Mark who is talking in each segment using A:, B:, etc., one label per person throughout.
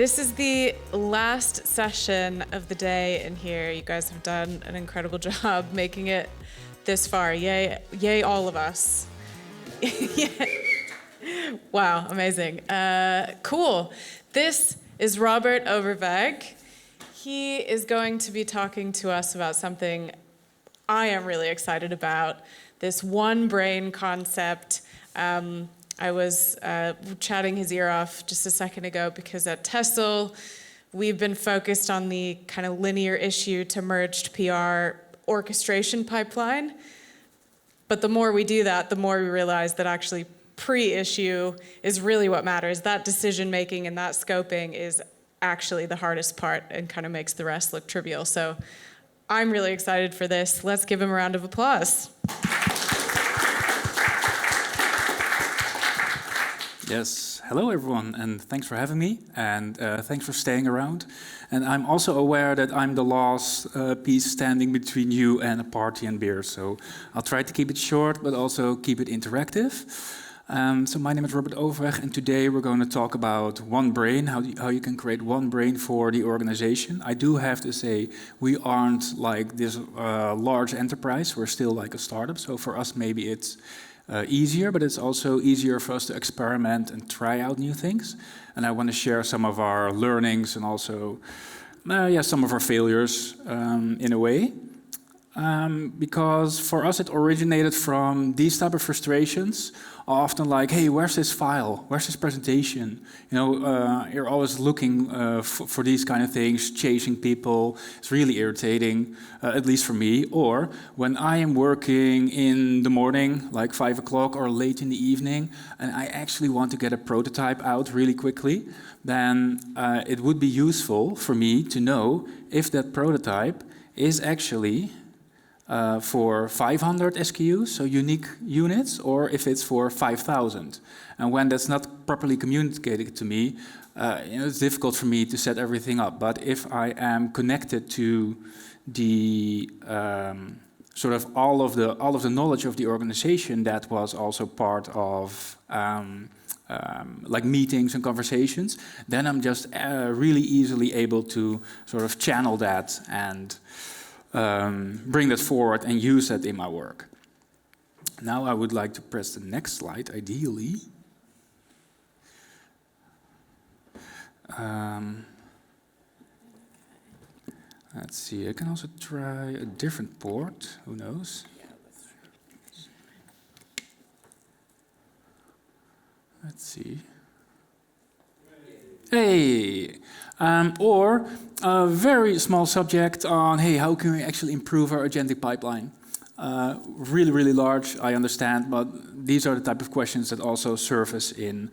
A: This is the last session of the day in here. You guys have done an incredible job making it this far. Yay all of us. Wow, amazing. Cool. This is Robert Overweg. He is going to be talking to us about something I am really excited about, this one brain concept. I was chatting his ear off just a second ago because at Tessel, we've been focused on the kind of linear issue to merged PR orchestration pipeline. But the more we do that, the more we realize that actually pre-issue is really what matters. That decision-making and that scoping is actually the hardest part and kind of makes the rest look trivial. So I'm really excited for this. Let's give him a round of applause.
B: Yes, hello everyone, and thanks for having me, and thanks for staying around. And I'm also aware that I'm the last piece standing between you and a party and beer, so I'll try to keep it short, but also keep it interactive. So my name is Robert Overweg, and today we're going to talk about one brain, how you can create one brain for the organization. I do have to say, we aren't like this large enterprise, we're still like a startup, so for us maybe it's easier, but it's also easier for us to experiment and try out new things. And I want to share some of our learnings and also some of our failures in a way. Because for us it originated from these type of frustrations, often like, hey, where's this file? Where's this presentation? You know, you're always looking for these kind of things, chasing people. It's really irritating, at least for me. Or when I am working in the morning, like 5 o'clock or late in the evening, and I actually want to get a prototype out really quickly, then it would be useful for me to know if that prototype is actually for 500 SKUs, so unique units, or if it's for 5,000. And when that's not properly communicated to me, it's difficult for me to set everything up. But if I am connected to the sort of all of the knowledge of the organization that was also part of like meetings and conversations, then I'm just really easily able to sort of channel that and bring that forward and use that in my work. Now I would like to press the next slide, ideally. Let's see, I can also try a different port, who knows? Let's see. Hey! Or a very small subject on, hey, how can we actually improve our agentic pipeline? Really, really large, I understand, but these are the type of questions that also surface in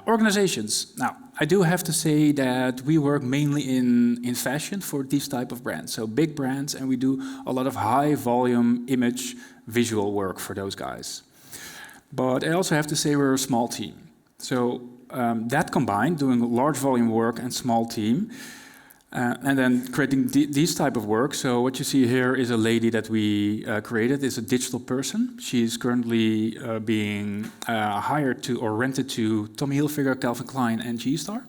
B: organizations. Now, I do have to say that we work mainly in fashion for these type of brands, so big brands, and we do a lot of high volume image visual work for those guys. But I also have to say we're a small team. So that combined, doing large volume work and small team, and then creating these type of work. So what you see here is a lady that we created, is a digital person. She's currently being hired to or rented to Tommy Hilfiger, Calvin Klein, and G-Star.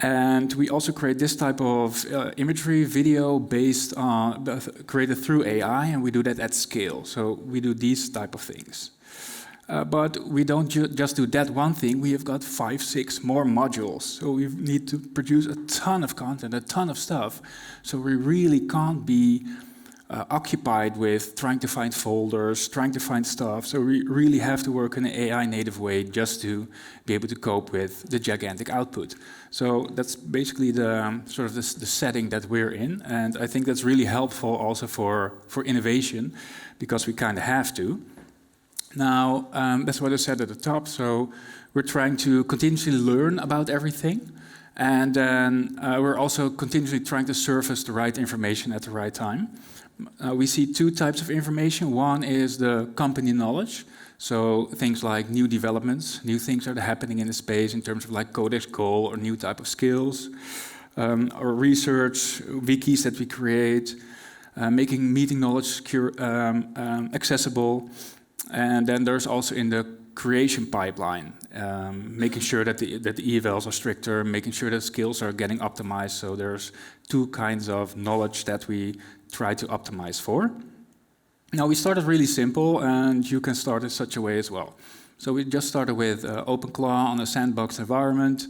B: And we also create this type of imagery, video based on created through AI, and we do that at scale. So we do these type of things. But we don't just do that one thing, we have got 5, 6 more modules. So we need to produce a ton of content, a ton of stuff. So we really can't be occupied with trying to find folders, trying to find stuff. So we really have to work in an AI native way just to be able to cope with the gigantic output. So that's basically the sort of the setting that we're in. And I think that's really helpful also for innovation, because we kind of have to. Now, that's what I said at the top, so we're trying to continuously learn about everything, and then we're also continuously trying to surface the right information at the right time. We see 2 types of information. One is the company knowledge, so things like new developments, new things that are happening in the space in terms of like Codex Goal or new type of skills, or research, wikis that we create, making meeting knowledge accessible. And then there's also in the creation pipeline, making sure that the evals are stricter, making sure that skills are getting optimized. So there's two kinds of knowledge that we try to optimize for. Now we started really simple, and you can start in such a way as well. So we just started with OpenClaw on a sandbox environment.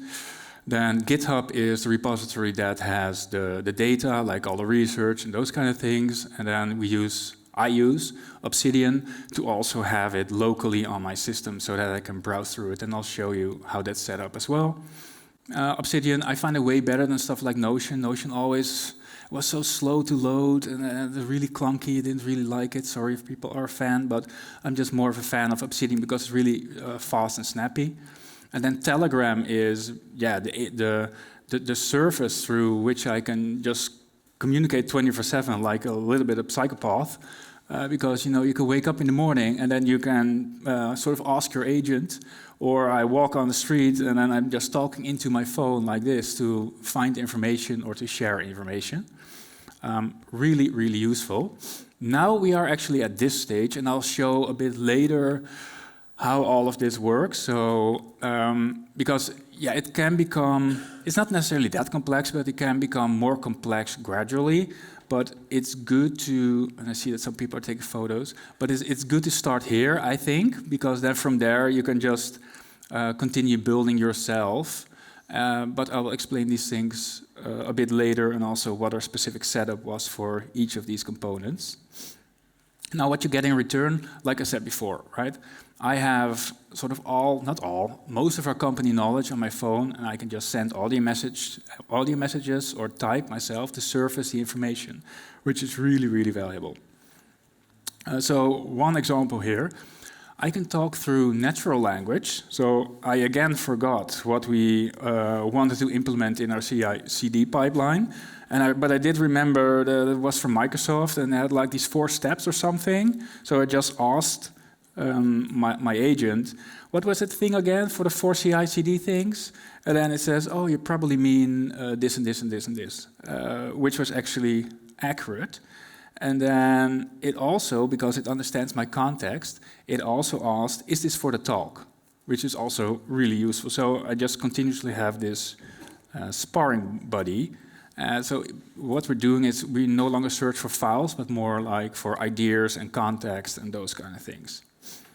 B: Then GitHub is the repository that has the data, like all the research and those kind of things. And then I use Obsidian to also have it locally on my system so that I can browse through it. And I'll show you how that's set up as well. Obsidian, I find it way better than stuff like Notion. Notion always was so slow to load and really clunky. I didn't really like it. Sorry if people are a fan, but I'm just more of a fan of Obsidian because it's really fast and snappy. And then Telegram is, the service through which I can just communicate 24/7 like a little bit of psychopath. Because you can wake up in the morning and then you can sort of ask your agent, or I walk on the street and then I'm just talking into my phone like this to find information or to share information. Really, really useful. Now we are actually at this stage, and I'll show a bit later how all of this works. So, because it can become, it's not necessarily that complex, but it can become more complex gradually. But it's good to, and I see that some people are taking photos, but it's good to start here, I think, because then from there you can just continue building yourself. But I will explain these things a bit later, and also what our specific setup was for each of these components. Now, what you get in return, like I said before, right? I have sort of most of our company knowledge on my phone, and I can just send audio messages or type myself to surface the information, which is really, really valuable. So one example here, I can talk through natural language. So I again forgot what we wanted to implement in our CI/CD pipeline. But I did remember that it was from Microsoft, and it had like these 4 steps or something. So I just asked my agent, what was that thing again for the 4 CI/CD things? And then it says, oh, you probably mean this and this and this and this, which was actually accurate. And then it also, because it understands my context, it also asked, is this for the talk? Which is also really useful. So I just continuously have this sparring buddy. So what we're doing is we no longer search for files, but more like for ideas and context and those kind of things,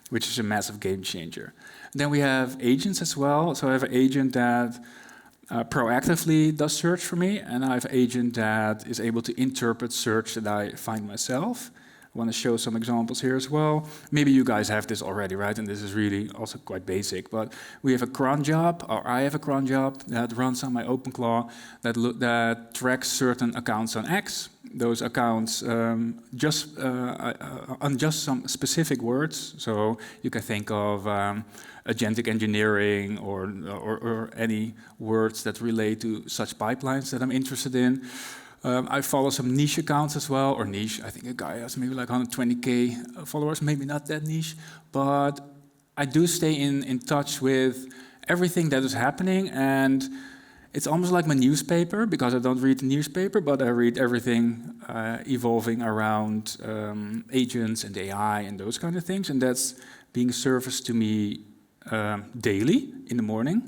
B: which is a massive game changer. Then we have agents as well. So I have an agent that proactively does search for me, and I have an agent that is able to interpret search that I find myself. I want to show some examples here as well. Maybe you guys have this already, right? And this is really also quite basic, but we have a cron job, or I have a cron job that runs on my OpenClaw that tracks certain accounts on X. Those accounts on just some specific words. So you can think of agentic engineering or any words that relate to such pipelines that I'm interested in. I follow some niche accounts as well, or niche. I think a guy has maybe like 120K followers, maybe not that niche, but I do stay in touch with everything that is happening, and it's almost like my newspaper, because I don't read the newspaper, but I read everything evolving around agents and AI and those kind of things, and that's being surfaced to me daily in the morning.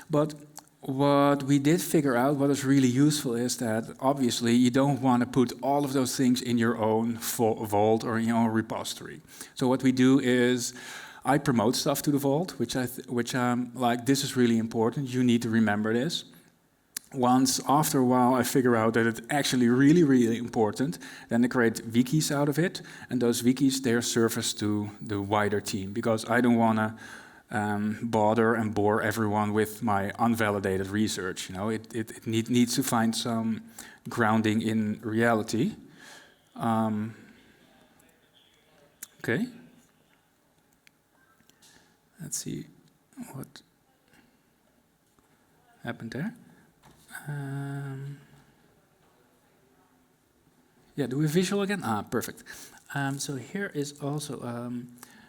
B: But what we did figure out, what is really useful, is that obviously you don't want to put all of those things in your own vault or in your own repository. So what we do is I promote stuff to the vault, which I'm like, this is really important. You need to remember this. Once, after a while, I figure out that it's actually really, really important. Then I create wikis out of it, and those wikis, they're surfaced to the wider team, because I don't want to bother and bore everyone with my unvalidated research. It needs to find some grounding in reality. Okay. Let's see what happened there. Do we visual again? Perfect. So here is also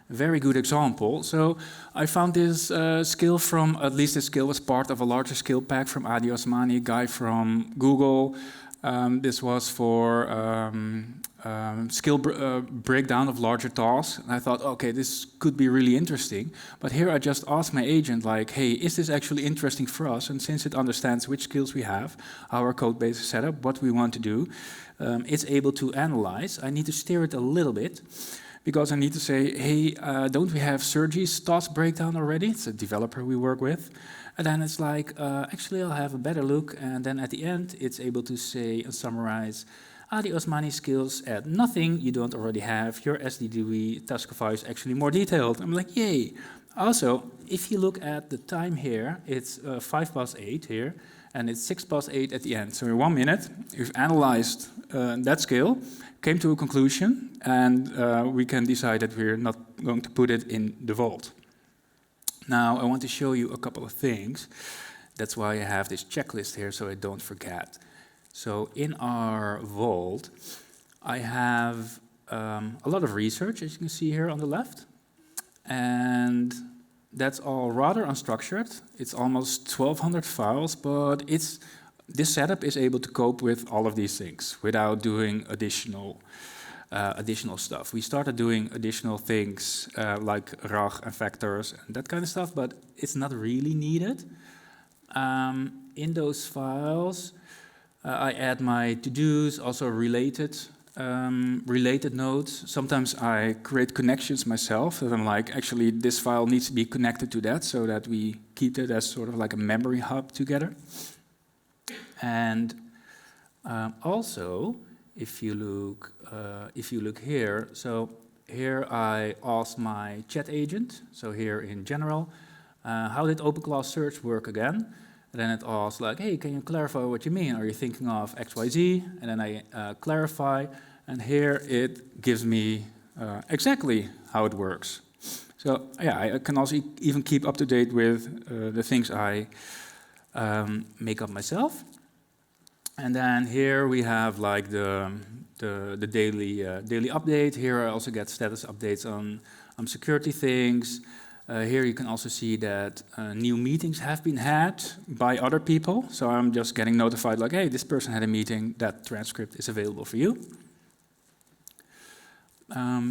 B: very good example. So I found this skill from, at least this skill was part of a larger skill pack from Adi Osmani, a guy from Google. This was for skill breakdown of larger tasks. And I thought, okay, this could be really interesting. But here I just asked my agent, like, hey, is this actually interesting for us? And since it understands which skills we have, how our code base is set up, what we want to do, it's able to analyze. I need to steer it a little bit, because I need to say, hey, don't we have Sergi's task breakdown already? It's a developer we work with. And then it's like, actually, I'll have a better look. And then at the end, it's able to say and summarize, the Osmani skills add nothing you don't already have. Your SDDB Taskify is actually more detailed. I'm like, yay. Also, if you look at the time here, it's 8:05 here, and it's 8:06 at the end. So in 1 minute, we've analyzed that skill, came to a conclusion, and we can decide that we're not going to put it in the vault. Now, I want to show you a couple of things. That's why I have this checklist here, so I don't forget. So in our vault, I have a lot of research, as you can see here on the left. And that's all rather unstructured. It's almost 1,200 files, but this setup is able to cope with all of these things without doing additional stuff. We started doing additional things like RAG and vectors and that kind of stuff, but it's not really needed. In those files, I add my to-dos, also related nodes. Sometimes I create connections myself, and I'm like, actually, this file needs to be connected to that, so that we keep it as sort of like a memory hub together. And also, if you look here, so here I asked my chat agent, so here in general, how did OpenClaw search work again? And then it asks like, hey, can you clarify what you mean? Are you thinking of XYZ? And then I clarify, and here it gives me exactly how it works. So yeah, I can also even keep up to date with the things I make up myself. And then here we have like the daily update. Here I also get status updates on security things. Here you can also see that new meetings have been had by other people. So I'm just getting notified like, hey, this person had a meeting, that transcript is available for you.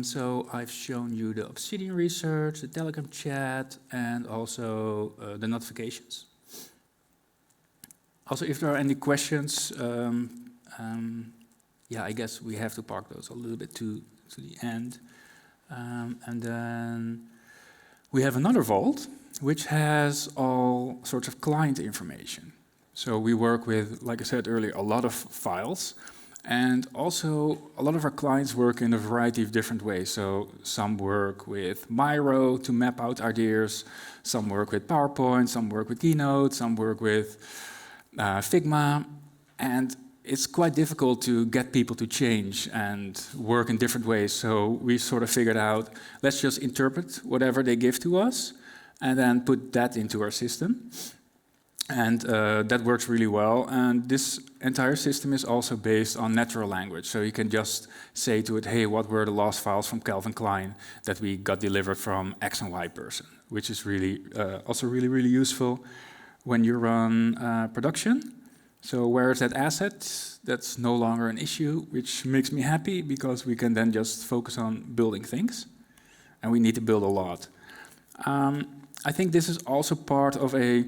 B: So I've shown you the Obsidian research, the Telegram chat, and also the notifications. Also, if there are any questions, yeah, I guess we have to park those a little bit to the end. And then we have another vault, which has all sorts of client information. So we work with, like I said earlier, a lot of files. And also, a lot of our clients work in a variety of different ways. So some work with Miro to map out ideas. Some work with PowerPoint, some work with Keynote, some work with Figma. And it's quite difficult to get people to change and work in different ways. So we sort of figured out, let's just interpret whatever they give to us and then put that into our system. And that works really well. And this entire system is also based on natural language. So you can just say to it, hey, what were the last files from Calvin Klein that we got delivered from X and Y person, which is really also really useful when you run production. So where is that asset? That's no longer an issue, which makes me happy because we can then just focus on building things. And we need to build a lot. I think this is also part of a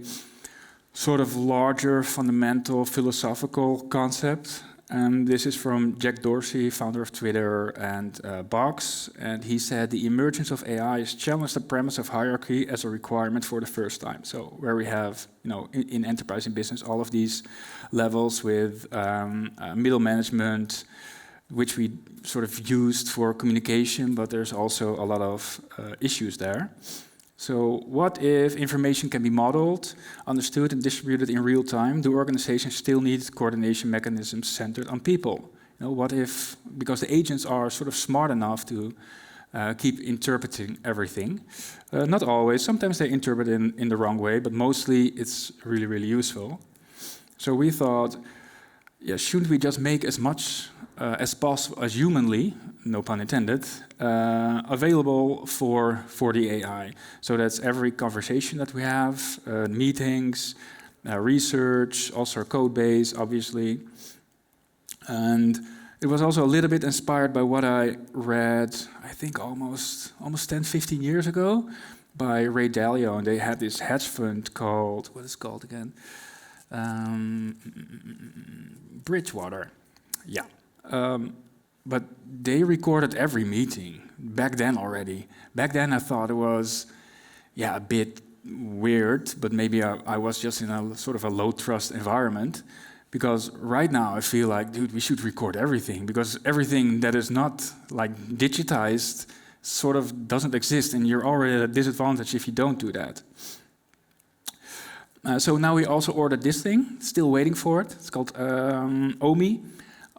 B: sort of larger, fundamental, philosophical concept. And this is from Jack Dorsey, founder of Twitter and Box. And he said, the emergence of AI has challenged the premise of hierarchy as a requirement for the first time. So where we have, in enterprise and business, all of these levels with middle management, which we sort of used for communication, but there's also a lot of issues there. So what if information can be modeled, understood, and distributed in real time? Do organizations still need coordination mechanisms centered on people? What if, because the agents are sort of smart enough to keep interpreting everything? Not always. Sometimes they interpret in the wrong way, but mostly it's really useful. So we thought, yeah, shouldn't we just make as much as possible, as humanly, no pun intended, available for the AI. So that's every conversation that we have, meetings, research, also our code base, obviously. And it was also a little bit inspired by what I read, I think almost 10, 15 years ago, by Ray Dalio, and they had this hedge fund called, what is it called again? Bridgewater, yeah. But they recorded every meeting, back then already. Back then I thought it was, yeah, a bit weird, but maybe I was just in a sort of a low trust environment. Because right now I feel like, dude, we should record everything, because everything that is not like digitized sort of doesn't exist, and you're already at a disadvantage if you don't do that. So now we also ordered this thing, still waiting for it. It's called OMI.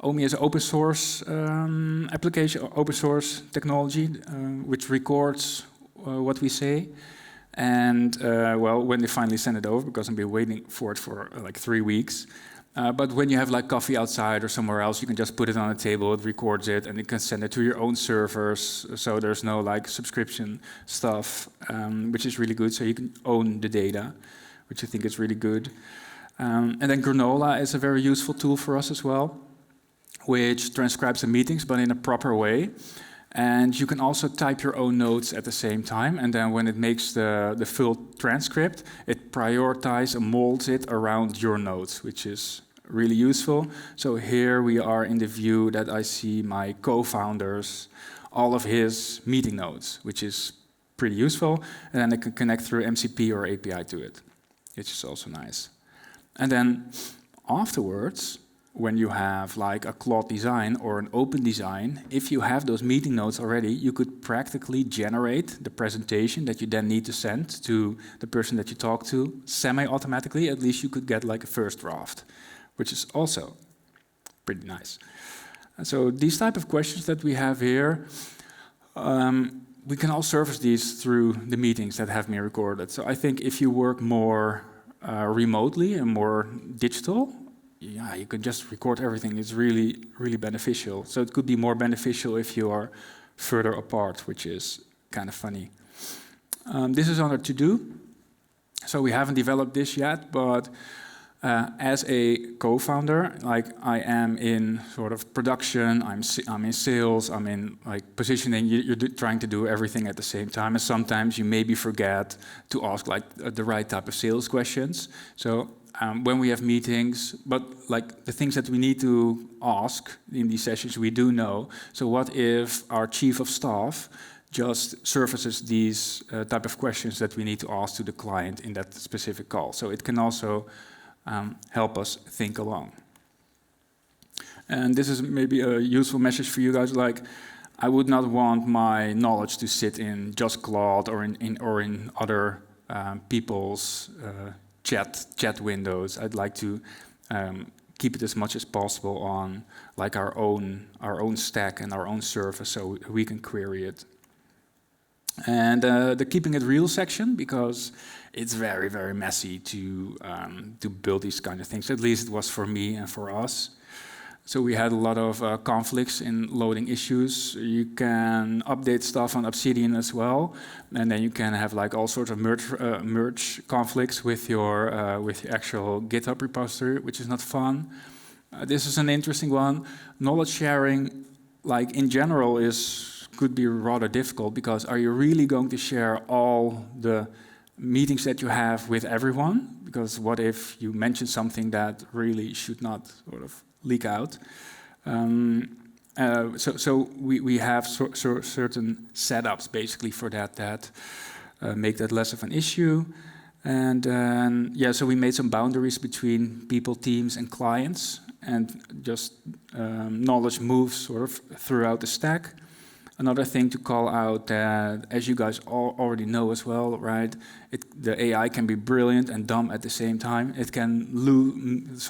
B: OMI is an open source application, open source technology, which records what we say. And well, when they finally send it over, because I've been waiting for it for like 3 weeks. But when you have like coffee outside or somewhere else, you can just put it on a table, it records it, and you can send it to your own servers. So there's no like subscription stuff, which is really good. So you can own the data, which I think is really good. And then Granola is a very useful tool for us as well, which transcribes the meetings, but in a proper way. And you can also type your own notes at the same time. And then when it makes the full transcript, it prioritizes and molds it around your notes, which is really useful. So here we are in the view that I see my co-founders, all of his meeting notes, which is pretty useful. And then I can connect through MCP or API to it, which is also nice. And then afterwards, when you have like a Claude design or an open design, if you have those meeting notes already, you could practically generate the presentation that you then need to send to the person that you talk to semi-automatically. At least you could get like a first draft, which is also pretty nice. And so these type of questions that we have here, we can all surface these through the meetings that have been recorded. So I think if you work more remotely and more digital, yeah, you can just record everything. It's really, really beneficial. So it could be more beneficial if you are further apart, which is kind of funny. This is on our to-do. So we haven't developed this yet, but as a co-founder, like I am in sort of production, I'm in sales, I'm in like positioning. You're trying to do everything at the same time, and sometimes you maybe forget to ask like the right type of sales questions. So when we have meetings, but like the things that we need to ask in these sessions, we do know. So what if our chief of staff just surfaces these type of questions that we need to ask to the client in that specific call? So it can also help us think along. And this is maybe a useful message for you guys. Like, I would not want my knowledge to sit in just Claude or in other people's chat windows. I'd like to keep it as much as possible on like our own stack and our own service, so we can query it. And the keeping it real section, because it's very, very messy to build these kind of things. At least it was for me and for us. So we had a lot of conflicts in loading issues. You can update stuff on Obsidian as well, and then you can have like all sorts of merge conflicts with your actual GitHub repository, which is not fun. This is an interesting one. Knowledge sharing, like in general, could be rather difficult, because are you really going to share all the meetings that you have with everyone? Because what if you mention something that really should not sort of leak out? So we have certain setups basically for that make that less of an issue. And yeah, so we made some boundaries between people, teams, and clients, and just knowledge moves sort of throughout the stack. Another thing to call out that, as you guys already know as well, right? The AI can be brilliant and dumb at the same time. It can lose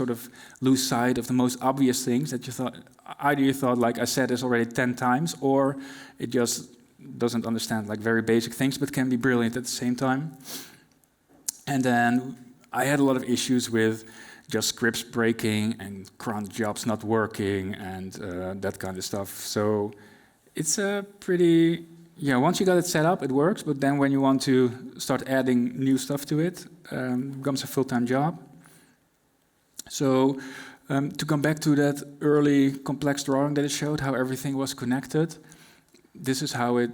B: sight of the most obvious things that you thought. Either you thought, like I said this already 10 times, or it just doesn't understand like very basic things, but can be brilliant at the same time. And then I had a lot of issues with just scripts breaking and cron jobs not working and that kind of stuff. So it's a pretty, yeah, once you got it set up, it works, but then when you want to start adding new stuff to it, it becomes a full-time job. So To come back to that early complex drawing that it showed, how everything was connected, this is how it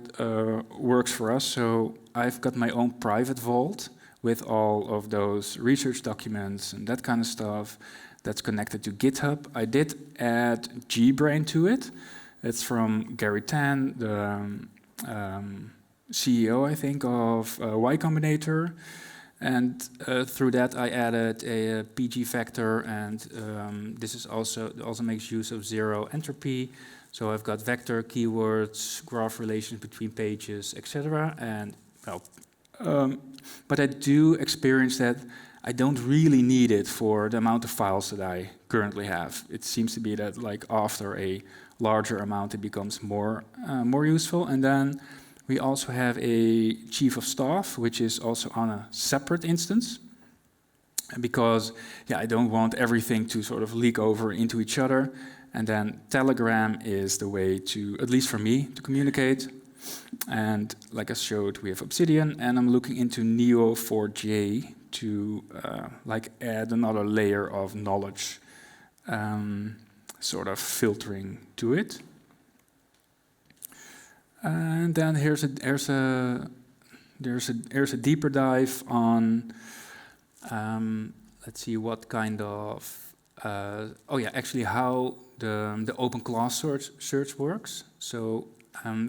B: works for us. So I've got my own private vault with all of those research documents and that kind of stuff that's connected to GitHub. I did add GBrain to it. It's from Gary Tan, the CEO, I think, of Y Combinator. And through that, I added a PG factor, and this is also makes use of zero entropy. So I've got vector, keywords, graph relations between pages, etc. And well, but I do experience that I don't really need it for the amount of files that I currently have. It seems to be that like after a larger amount, it becomes more useful. And then we also have a chief of staff, which is also on a separate instance. Because I don't want everything to sort of leak over into each other. And then Telegram is the way to, at least for me, to communicate. And like I showed, we have Obsidian, and I'm looking into Neo4j to like add another layer of knowledge, sort of filtering to it. And then here's a deeper dive on. Let's see what kind of. Actually, how the OpenClaw search works. So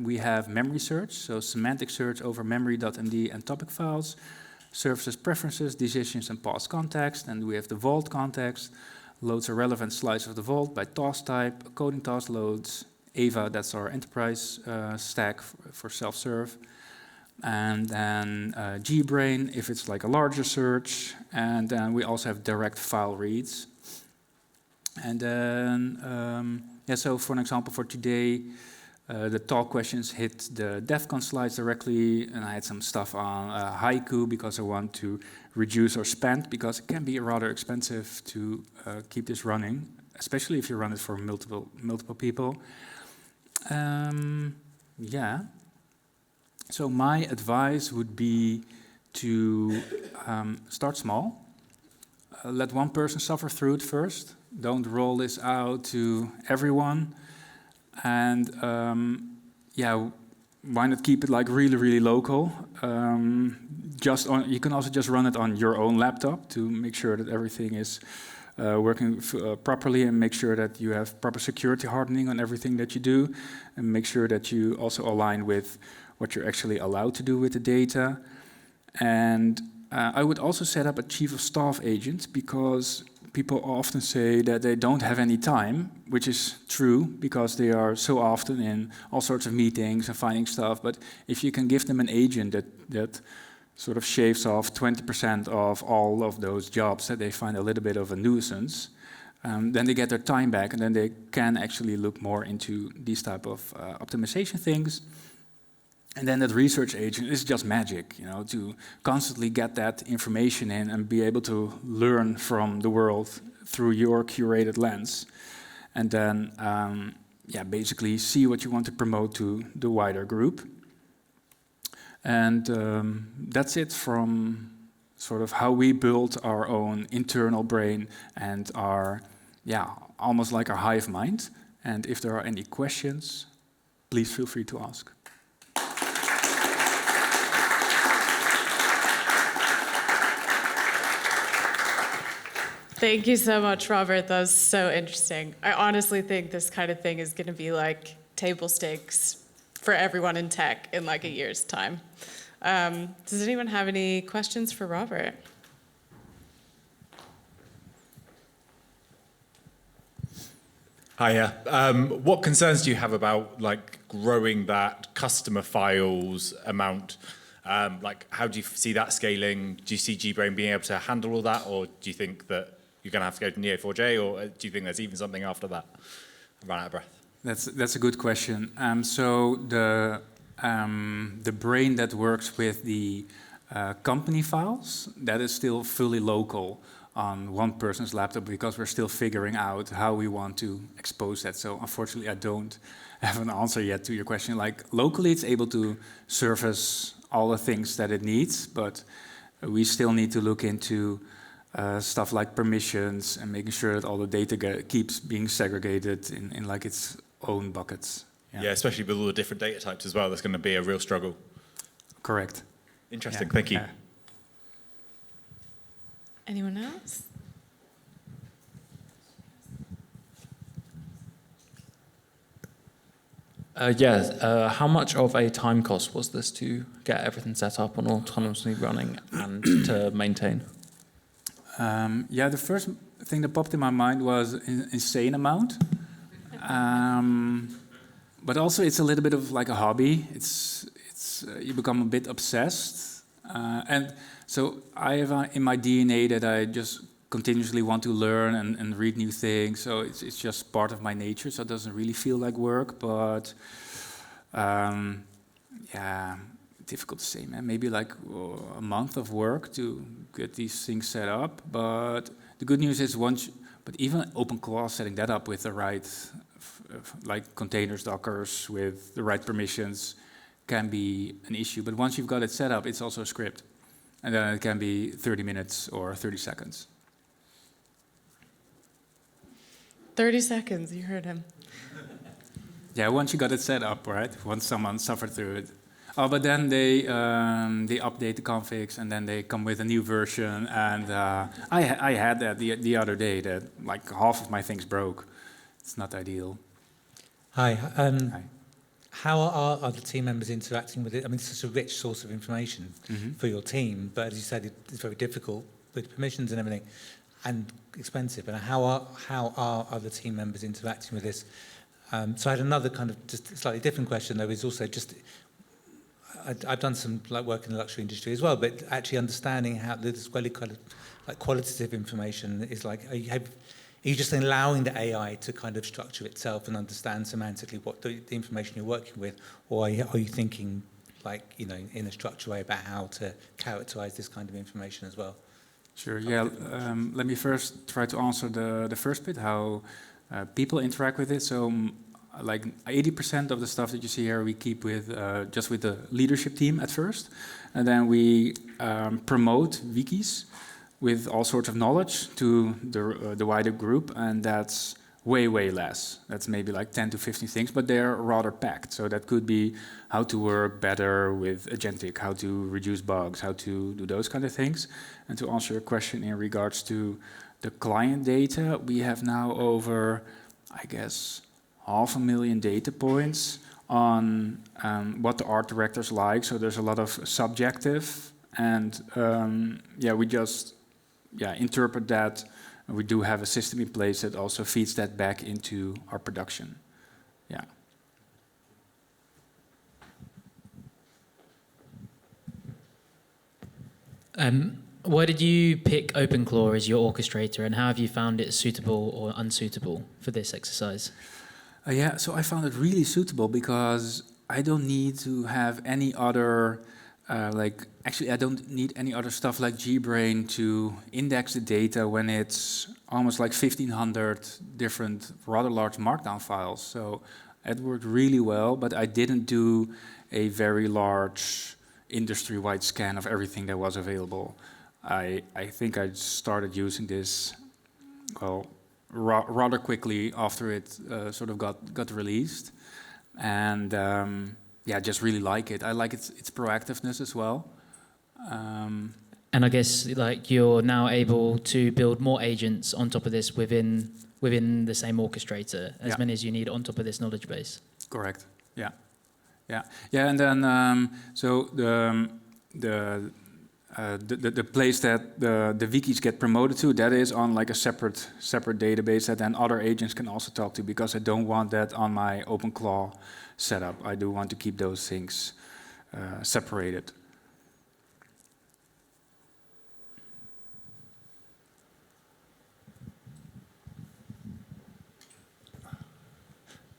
B: we have memory search, so semantic search over memory.md and topic files, services preferences, decisions, and past context. And we have the vault context, loads a relevant slice of the vault by task type, coding task loads. Ava, that's our enterprise stack for self-serve. And then GBrain, if it's like a larger search. And then we also have direct file reads. And then, so for an example, for today, the talk questions hit the DevCon slides directly, and I had some stuff on Haiku because I want to reduce our spend, because it can be rather expensive to keep this running, especially if you run it for multiple people. So my advice would be to start small. Let one person suffer through it first. Don't roll this out to everyone. And why not keep it like really, really local? You can also just run it on your own laptop to make sure that everything is working properly, and make sure that you have proper security hardening on everything that you do, and make sure that you also align with what you're actually allowed to do with the data. And I would also set up a chief of staff agent, because people often say that they don't have any time, which is true, because they are so often in all sorts of meetings and finding stuff. But if you can give them an agent that sort of shaves off 20% of all of those jobs that they find a little bit of a nuisance, then they get their time back, and then they can actually look more into these type of optimization things. And then that research agent is just magic, to constantly get that information in and be able to learn from the world through your curated lens. And then, basically see what you want to promote to the wider group. And that's it from sort of how we built our own internal brain and our, almost like our hive mind. And if there are any questions, please feel free to ask.
A: Thank you so much, Robert. That was so interesting. I honestly think this kind of thing is going to be like table stakes for everyone in tech in like a year's time. Does anyone have any questions for Robert?
C: Hiya. What concerns do you have about like growing that customer files amount? How do you see that scaling? Do you see GBrain being able to handle all that, or do you think that you're going to have to go to Neo4j, or do you think there's even something after that? I ran out of breath.
B: That's a good question. So the brain that works with the company files, that is still fully local on one person's laptop, because we're still figuring out how we want to expose that. So unfortunately, I don't have an answer yet to your question. Like locally, it's able to surface all the things that it needs, but we still need to look into stuff like permissions and making sure that all the data keeps being segregated in like its own buckets.
C: Yeah, especially with all the different data types as well. That's going to be a real struggle.
B: Correct.
C: Interesting. Thank you.
A: Anyone else?
D: How much of a time cost was this to get everything set up and autonomously running and to maintain?
B: The first thing that popped in my mind was an insane amount. But also it's a little bit of like a hobby. It's you become a bit obsessed. And so I have in my DNA that I just continuously want to learn and read new things. So it's just part of my nature. So it doesn't really feel like work, but difficult to say, man. Maybe like a month of work to get these things set up. But the good news is but even OpenClaw, setting that up with the right, like containers, Dockers, with the right permissions, can be an issue. But once you've got it set up, it's also a script. And then it can be 30 minutes or 30 seconds.
A: 30 seconds, you heard him.
B: Yeah, once you got it set up, right? Once someone suffered through it. Oh, but then they update the configs and then they come with a new version. And I had that the other day that like half of my things broke. It's not ideal.
E: Hi.
B: Hi.
E: How are other team members interacting with it? I mean, it's such a rich source of information for your team, but as you said, it's very difficult with permissions and everything, and expensive. And how are other team members interacting with this? So I had another kind of just slightly different question, though, is also just, I've done some like work in the luxury industry as well, but actually understanding how this really kind of like qualitative information is like, are you just allowing the AI to kind of structure itself and understand semantically what the information you're working with, or are you thinking like, you know, in a structured way about how to characterize this kind of information as well?
B: Sure, yeah. Let me first try to answer the first bit, how people interact with it. So like 80% of the stuff that you see here we keep with just with the leadership team at first. And then we promote wikis with all sorts of knowledge to the wider group, and that's way less. That's maybe like 10 to 15 things, but they're rather packed. So that could be how to work better with agentic, how to reduce bugs, how to do those kind of things. And to answer your question in regards to the client data, we have now over, I guess, 500,000 data points on what the art directors like. So there's a lot of subjective, and we just interpret that. We do have a system in place that also feeds that back into our production. Yeah.
F: Why did you pick OpenClaw as your orchestrator, and how have you found it suitable or unsuitable for this exercise?
B: So I found it really suitable because I don't need to have any other, I don't need any other stuff like GBrain to index the data when it's almost like 1,500 different rather large markdown files. So it worked really well, but I didn't do a very large industry-wide scan of everything that was available. I think I started using this, rather quickly after it sort of got released, and just really like it. I like its proactiveness as well.
F: And I guess like you're now able to build more agents on top of this within the same orchestrator, as many as you need on top of this knowledge base.
B: Correct. Yeah. And then so the place that the wikis get promoted to, that is on like a separate database that then other agents can also talk to, because I don't want that on my OpenClaw setup. I do want to keep those things separated.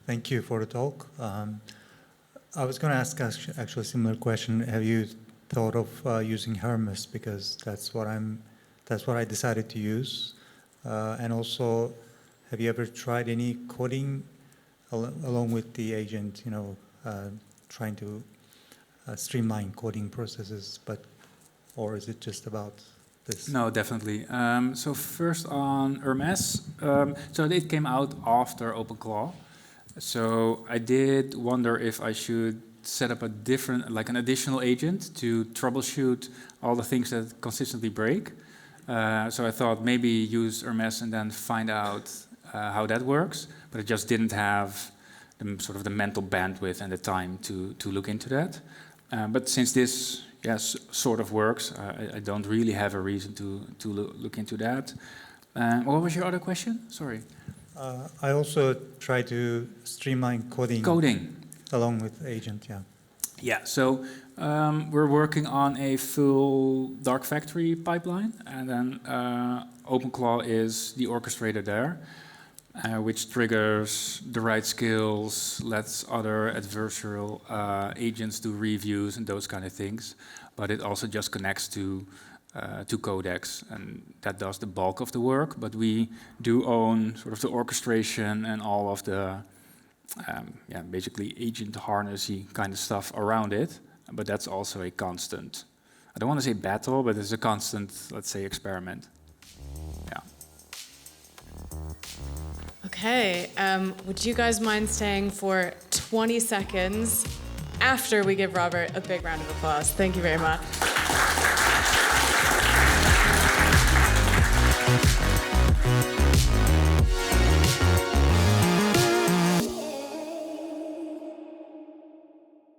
G: Thank you for the talk. I was going to ask actually a similar question. Have you thought of using Hermes, because that's what I decided to use, and also, have you ever tried any coding along with the agent? Trying to streamline coding processes, or is it just about this?
B: No, definitely. So first on Hermes, so it came out after OpenClaw. So I did wonder if I should set up a different, like an additional agent to troubleshoot all the things that consistently break. So I thought maybe use Hermes and then find out how that works, but I just didn't have sort of the mental bandwidth and the time to look into that. But since this, yes, sort of works, I don't really have a reason to look into that. What was your other question? Sorry.
G: I also try to streamline coding.
B: Coding.
G: Along with agent, yeah.
B: Yeah, so we're working on a full dark factory pipeline, and then OpenClaw is the orchestrator there, which triggers the right skills, lets other adversarial agents do reviews and those kind of things. But it also just connects to Codex, and that does the bulk of the work. But we do own sort of the orchestration and all of the basically agent harnessy kind of stuff around it. But that's also a constant, I don't want to say battle, but it's a constant, let's say, experiment. Yeah.
A: Okay, would you guys mind staying for 20 seconds after we give Robert a big round of applause? Thank you very much.